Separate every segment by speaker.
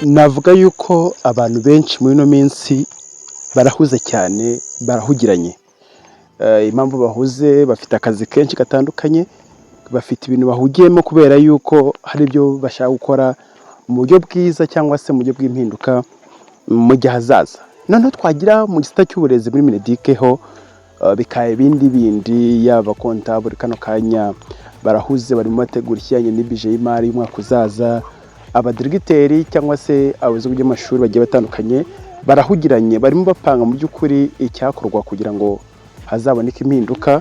Speaker 1: Navuga yuko abantu benshi muri ino minsi barahuze cyane, barahugiranye. Impamvu bahuze bafite akazi kenshi gatandukanye, bafite ibintu bahugiyemo kubera yuko hari ibyo bashaka gukora mu buryo bwiza cyangwa se mu buryo bw'impinduka mu gihe hazaza. Noneho twagira mu gisata cy'uburezi muri Mineduc ho bikaba ibindi bindi, yaba kontabule kano kanya barahuze barimo bategura ikijyanye n'ibije y'imari y'umwaka uzaza. Abadiregiteri cyangwa se abayobozi b'amashuri bagiye batandukanye barahugiranye, barimo bapanga mu by'ukuri icyakorwa kugira ngo hazaboneke impinduka.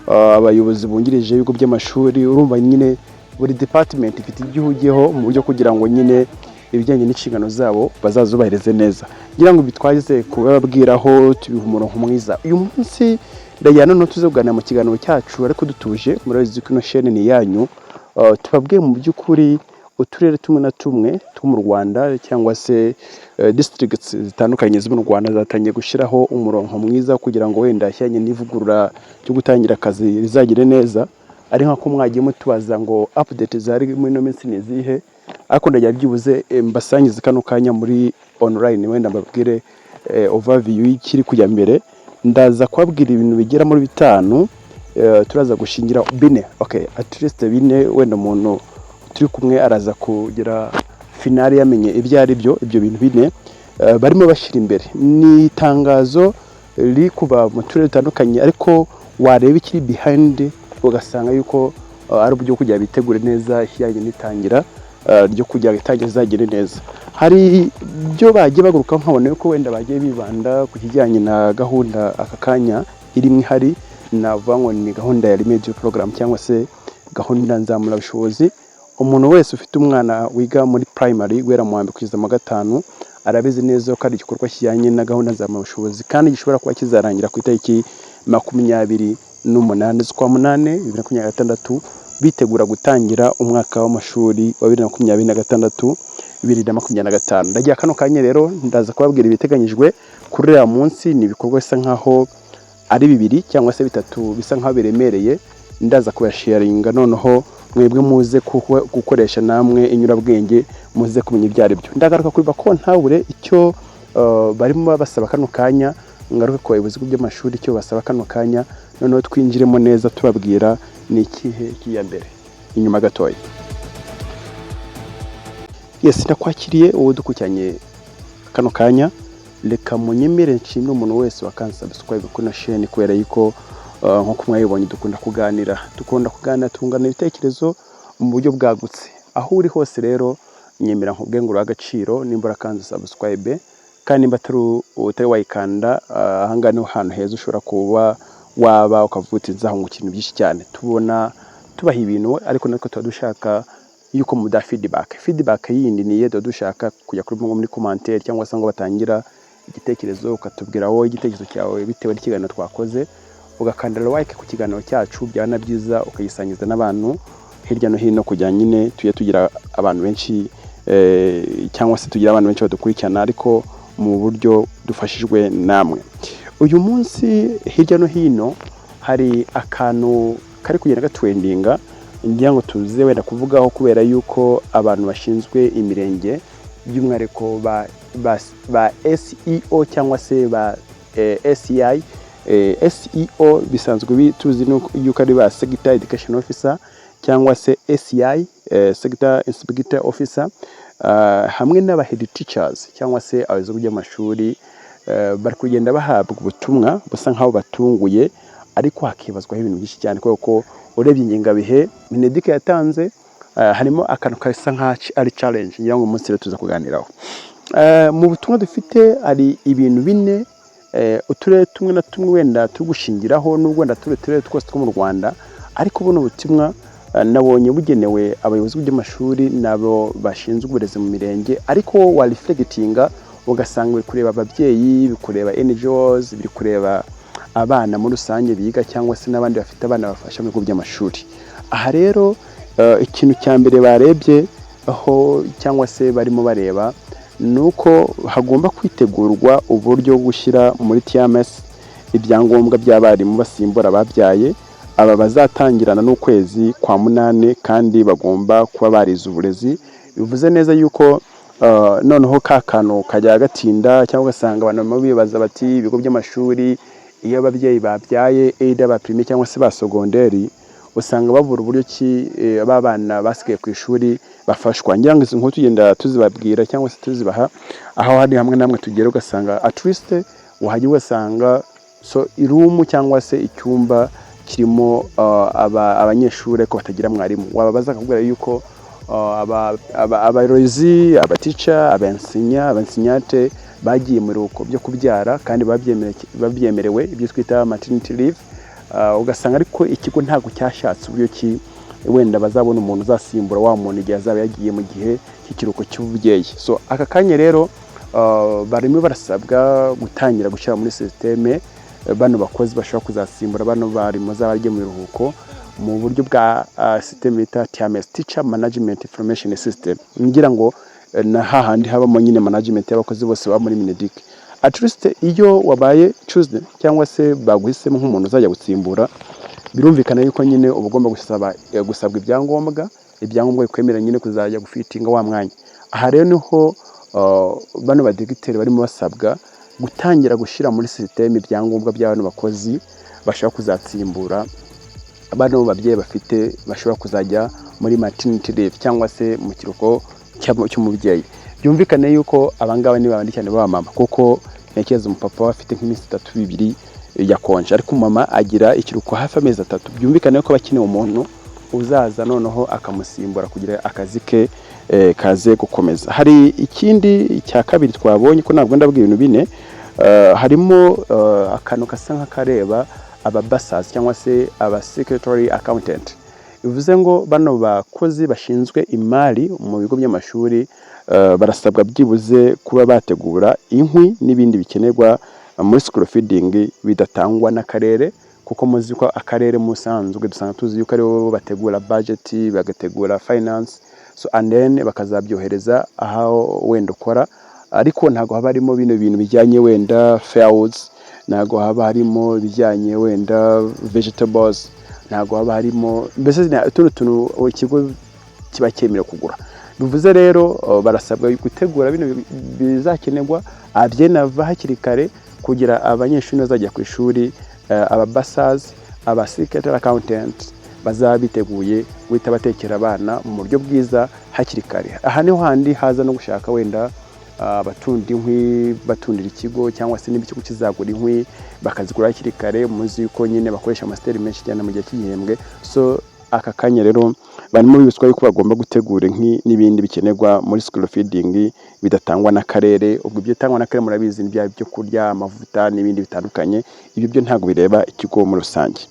Speaker 1: Abayobozi bungirije ibigo by'amashuri, urumva nyine buri department ifite ibyo ihugiyeho mu buryo kugira ngo nyine ibijyanye n'inshingano zabo bazazubahirize neza. Ngira ngo bitwaze kubabwiraho tubiha umurongo mwiza. Uyu munsi ndajyana no tuzoganira mu kiganiro cyacu ariko dutuje muri Zikino chaîne ni yanyu. Tubabwiye mu by'ukuri uturere tumwe na tumwe two mu Rwanda cyangwa se districts zitandukanye zo mu Rwanda zatangiye gushyiraho umurongo mwiza kugira ngo wenda ashyanye n'ivugurura cyo gutangira akazi rizagire neza. Ari nka ko mwagiye mutubaza ngo update zari muri no minsi nizihe, ariko ndajya byibuze mbasangize kano kanya muri online wenda mbabwire overview y'ikiri kujya mbere. Ndaza kwabwira ibintu bigera muri bitanu, turaza gushingira bine, okay, at least bine, wenda umuntu turi kumwe araza kugira finale yamenye ibyo ari byo. Ibyo bintu bine barimo bashira imbere ni itangazo riri kuba mu turere dutandukanye, ariko wareba ikiri behind ugasanga yuko ari uburyo kujya bitegure neza ikijyanye n'itangira ryo kujya itangira zagire neza. Hari byo bagiye baguruka nkabona yuko wenda bagiye bibanda ku kijyanye na gahunda aka kanya irimo ihari, navuga ngo ni gahunda ya remedial program cyangwa se gahunda nzamura bushobozi. Umuntu wese ufite umwana wiga muri primary guhera mu wambere kugeza mu gatanu arabizi neza ko ari igikorwa kijyanye na gahunda nzamura bushobozi, kandi gishobora kuba kizarangira ku itariki 28 z'ukwa munane 2026 bitegura gutangira umwaka w'amashuri wa 2026 2025. Ndagiye kano kanya rero ndaza kubabwira ibiteganyijwe kuri ya munsi. Ni ibikorwa bisa nkaho ari bibiri cyangwa se bitatu bisa nkaho biremereye. Ndaza kubasharinga noneho mwebwe muze gukoresha namwe inyurabwenge, muze kumenya ibyo ari byo. Ndagaruka kuri bakontabule icyo barimo basaba kano kanya, ngaruka ku bayobozi by'amashuri icyo basaba kano kanya, noneho twinjiremo neza tubabwira ni ikihe kiya mbere inyuma gatoya. Yes, ndakwakiriye uwo dukucyanye kano kanya. Reka munyemere nshimwe umuntu wese wakansubscribe kuri na chaîne kubera yuko nko mwayibonye dukunda kuganira tungana ibitekerezo mu buryo bwagutse. Aho uri hose rero nyemera nkubwe ngo uragaciro nimbura kanze subscribe, kandi utari wayikanda ahanga niho hantu heza ushobora kuba waba ukavutizaho ngo ikintu byinshi cyane. Tubona tubaha ibintu, ariko natwe tuba dushaka yuko muda feedback yindi niye dushaka kujya kuri muri commentaire cyangwa se ngo batangira igitekerezo ukatubwira wowe igitekerezo cyawe bitewe n'ikiganiro twakoze, ugakandira like ku kiganiro cyacu. Byana byiza ukayisangiza n'abantu hirya no hino kugira nyine tugira abantu benshi cyangwa se tugira abantu benshi badukurikirana ariko mu buryo dufashijwe namwe. Uyu munsi hirya no hino hari akantu kari kugenda gatwendinga, ngira ngo tuze wenda kuvugaho kubera yuko abantu bashinzwe imirenge by'umwihariko ba SEO cyangwa se ba SEI. SEO bisanzwe tuzi yuko ari ba Sector Education Officer cyangwa se SEI Sector Inspector Officer, hamwe n'aba Head Teachers cyangwa se abayobozi by'amashuri bari kugenda bahabwa ubutumwa busa nkaho batunguye, ariko hakibazwaho ibintu byinshi cyane kuko urebye ingengabihe Mineduc yatanze harimo akantu kasa nka ari challenge. Ngira ngo umunsi rero tuza kuganiraho mu butumwa dufite ari ibintu bine uturere tumwe na tumwe wenda tugushingiraho, n'ubwo wenda turere twose two mu Rwanda, ariko buno butumwa nabonye bugenewe abayobozi by'amashuri nabo bashinzwe uburezi mu mirenge, ariko wa reflectinga ugasanga biri kureba ababyeyi, bikureba NGOs, biri kureba abana muri rusange biga cyangwa se n'abandi bafite abana bafasha mu bigo by'amashuri. Aha rero ikintu cya mbere barebye aho cyangwa se barimo bareba nuko hagomba kwitegurwa uburyo gushyira muri TMS ibyangombwa by'abarimu basimbura babyaye. Aba bazatangirana n'ukwezi kwa munane kandi bagomba kuba barize uburezi. Bivuze neza yuko noneho ka kantu kajya gatinda cyangwa ugasanga abantu bibaza bati ibigo by'amashuri iyo ababyeyi babyaye either ba primaire cyangwa se ba secondaire usanga babura uburyo ki abana basigaye ku ishuri bafashwa. Ngira ngo izi nkuru tugenda tuzibabwira cyangwa se tuzibaha aho hari hamwe namwe tugera ugasanga at least wahajya ugasanga so irumu cyangwa se icyumba kirimo abanyeshuri ko batagira mwarimu. Wababaza akubwira yuko abarozi, abateacher, abansinyate bagiye mu ruko byo kubyara kandi babyemerewe ibyo twita maternity leave. Ugasanga ariko ikigo ntago cyashatse uburyo ki wenda bazabona umuntu uzasimbura wa muntu igihe azaba yagiye mu gihe cy'ikiruko cy'ububyeyi. So aka kanya rero barimo barasabwa gutangira gushyira muri systeme bano bakozi bashobora kuzasimbura bano barimo zabagiye mu biruhuko mu buryo bwa system bita TMS, Teacher Management Information System. Ngira ngo na hahandi habamo nyine management y'abakozi bose ba muri Mineduc. At least iyo wabaye chosen cyangwa se baguhisemo nk'umuntu uzajya gutsimbura, birumvikana yuko nyine ubugomba gusabwa ibyangombwa bikwemera nyine kuzajya gufitinga wa mwanya. Aha rero niho bano badigiteri barimo basabwa gutangira gushyira muri system ibyangombwa by'abantu bakozi bashaka kuzatsimbura bano babyeyi bafite bashobora kuzajya muri maternity leave cyangwa se mu kiruko cy'umubyeyi. Byumvikane yuko abangaba ni babandi cyane baba mama, kuko ntekereza umupapa afite nk'iminsi 3-2 yakonje, ariko mama agira ikiruko hafi amezi 3. Byumvikane ko bakeneye umuntu uzaza noneho akamusimbura kugira akazi ke kaze gukomeza. Hari ikindi cya kabiri twabonye ko ntabwo ndabwira ibintu bine, harimo akantu kasa nk'akareba ababasazi cyangwa se aba secretary accountant. Bivuze ngo bano bakozi bashinzwe imari mu bigo by'amashuri barasabwa byibuze kuba bategura inkwi n'ibindi bikenerwa muri school feeding bidatangwa n'akarere, kuko muzi ko akarere musanzwe dusanga tuzi yuko ari bo bategura budget, bagategura finance, so and then bakazabyohereza aho wenda ukora. Ariko ntago haba harimo bino bintu bijyanye wenda fairs, ntago haba harimo bijyanye wenda vegetables, ntago haba harimo mbese tuntu ikigo kiba cyemera kugura. Bivuze rero barasabwa gutegura bino bizakenerwa abyenava hakiri kare kugira abanyeshuri bazajya ku ishuri, ababasazi, aba secretary accountant bazabiteguye guhita batekera abana mu buryo bwiza hakiri kare. Aha niho handi haza no gushaka wenda batunda inkwi, batundira ikigo cyangwa se n'ibikigo kizagura inkwi bakazigura hakiri kare. Muzi yuko nyine bakoresha amasteri menshi cyane mu gihe cy'igihembwe. So aka kanya rero barimo bibiswa yuko bagomba gutegura inkwi n'ibindi bikenerwa muri school feeding bidatangwa n'akarere. Ubwo ibyo tangwa n'akarere murabizi n'ibya byo kurya, amavuta n'ibindi bitandukanye. Ibyo byo ntago bireba ikigo muri rusange.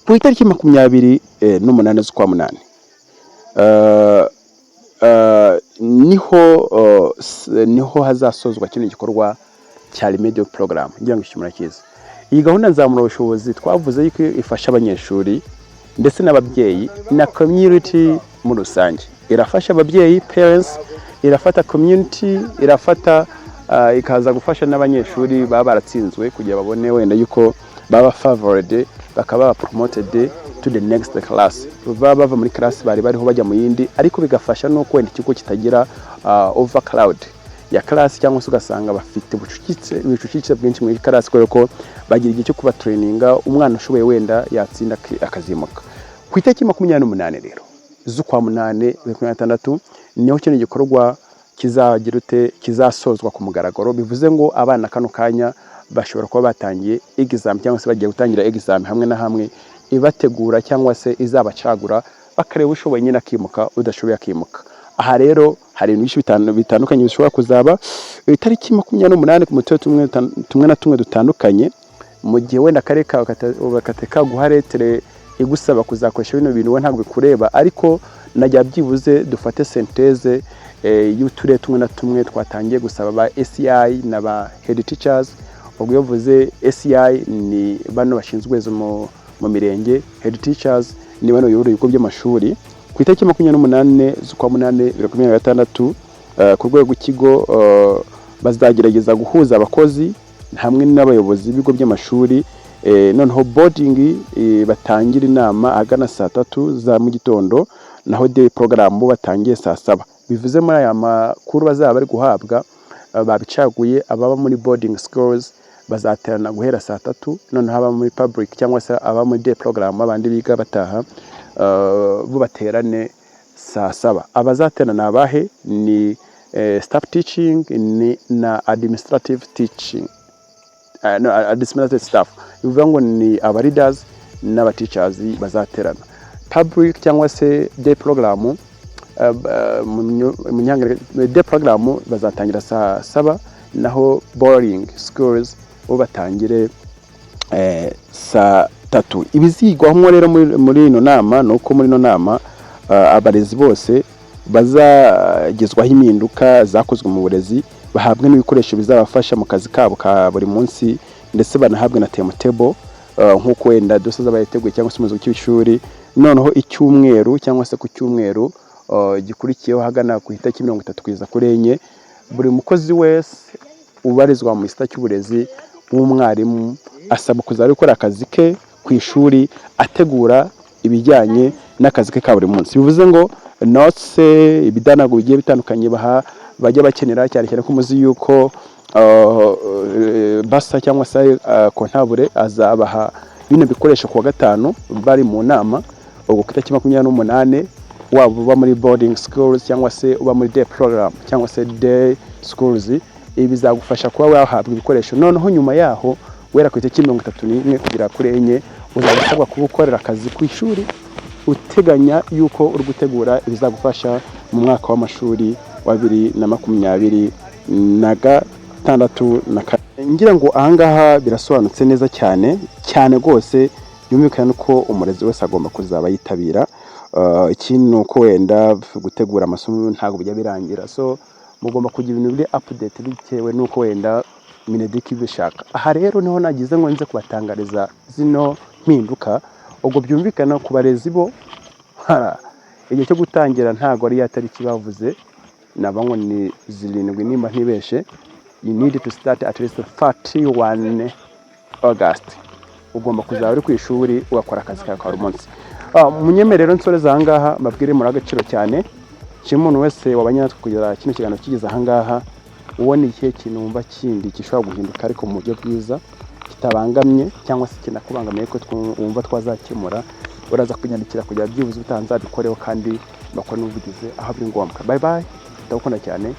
Speaker 1: Ku itariki 28 z'ukwa munani niho hazasozwa kino gikorwa cya remedial program. Ngira ngo murakizi iyi gahunda nzamura ubushobozi twavuze yuko ifasha abanyeshuri ndetse n'ababyeyi na community muri rusange. Irafasha ababyeyi, parents, irafata community, irafata ikaza gufasha n'abanyeshuri baba baratsinzwe kugira babone wenda yuko baba favored, bakaba promoted to the next class. Baba bava muri class bariho bajya mu yindi, ariko bigafasha no kwenda ikigo kitagira overcrowd ya class, cyangwa se ugasanga bafite ubucucitse bwinshi muri class kubera ko bagira igihe cyo kuba traininga umwana ushoboye wenda yatsinda akazimuka. Ku itariki 28 rero z'ukwa munane 2026 niho kino gikorwa kizagira kizasozwa ku mugaragaro. Bivuze ngo abana kano kanya bashobora kuba batangiye exam cyangwa se bagiye gutangira exam hamwe na hamwe ibategura cyangwa se izabacagura bakareba ushoboye nyine akimuka udashoboye akimuka. Aha rero hari ibintu bitandukanye bishobora kuzaba itariki 28 ku mutwe tumwe na tumwe dutandukanye. Mu gihe wenda kare bakateka guharetere igusaba kuzakoresha bino bintu we ntabwo bikureba, ariko najya byibuze dufate synthese y'uturere tumwe na tumwe twatangiye gusaba ba SCI na ba head teachers. Ubwo yavuze SCI ni bano bashinzwe mu mirenge, head teachers ni bano yoro ibigo by'amashuri. Ku itariki 28 z'ukwa munane 2026 ku rwego rw'ikigo bazagerageza guhuza abakozi hamwe n'abayobozi b'ibigo by'amashuri. Noneho boarding batangira inama agana saa 3 za mu gitondo naho day program bo batangiye saa 7. Bivuze muri aya makuru bazaba bari guhabwa babicaguye ababa muri boarding schools bazaterana guhera saa 3, none haba muri public cyangwa se aba muri day program abandi biga bataha bo baterane saa 7. Abazaterana abahe ni staff teaching ni na administrative teaching, no, administrative staff. Bivuga ngo ni aba leaders n'aba teachers bazaterana. Public cyangwa se day program day program bazatangira saa 7, naho boarding schools bo batangire saa 3. Ibizigwaho rero muri ino nama nuko muri ino nama abarezi bose bazagezwaho impinduka zakozwe mu burezi, bahabwe n'ibikoresho bizabafasha mu kazi kabo ka buri munsi, ndetse banahabwe na timetable nk'uko wenda dose z'abayiteguye cyangwa se umuyobozi w'ishuri. Noneho icyumweru cyangwa se ku cyumweru gikurikiyeho hagana ku itariki 30 kugeza kuri enye, buri mukozi wese ubarizwa mu gisata cy'uburezi w'umwarimu asaba kuzaba gukora akazi ke ku ishuri ategura ibijyanye n'akazi ke ka buri munsi. Bivuze ngo notes ibidanago bigiye bitandukanye bajya bakenera, cyane cyane ko muzi yuko basa cyangwa se kontabure azabaha bino bikoresho kuwa 5 bari mu nama ubwo ku itariki 28, waba uba muri boarding schools cyangwa se uba muri day program cyangwa se day schools. Ibi bizagufasha kuba wahabwa ibikoresho, noneho nyuma yaho wera ku itariki 31 kugera kuri enye uzabasabwa kubukorera akazi ku ishuri uteganya yuko uri gutegura ibizagufasha mu mwaka w'amashuri wa 2026. Ngira ngo ahangaha birasobanutse neza cyane rwose, byumvikana ko umurezi wese agomba kuzaba yitabira. Ikindi nuko wenda gutegura amasomo ntago bijya birangira, so mugomba kugira ibintu biri update bitewe nuko wenda Mineduc bishaka. Aha rero niho nagize ngo nze kubatangariza zino mpinduka. Ubwo byumvikana ku barezi bo igihe cyo gutangira ntago ari yatariki bavuze, nabango ni 7 nimba ntibeshe. You need to start at least 31 August. Ugomba kuzaba uri ku ishuri ugakora akazi kawe ka buri munsi. Munyemerero nsoreza ahangaha mabwire muri agaciro cyane cy'umuntu wese wabanyatwe kugira kino kiganiro kigeze ahangaha, ubona ikihe kintu wumva kindi gishobora guhinduka ariko mu buryo bwiza kitabangamye cyangwa se kinakubangamiye ko wumva twazakemura, uraza kunyandikira kugira byibuze utanzabikoreho kandi bakora n'ubugize aho biri ngombwa. Bye bye, ndakunda cyane.